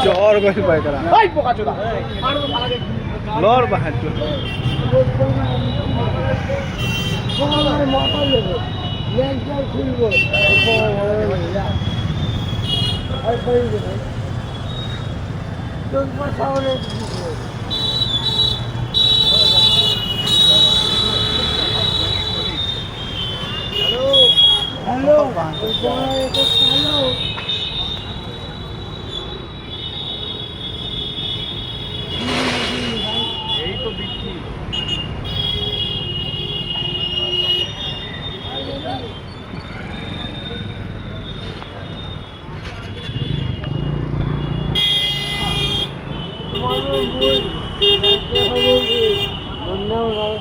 জ্বর গেছে পায়খানা লর বাহার মাথা দেবো ল্যাংটার খুলবো শহরে হ্যালো হ্যালো এই তো দিচ্ছি ধন্যবাদ।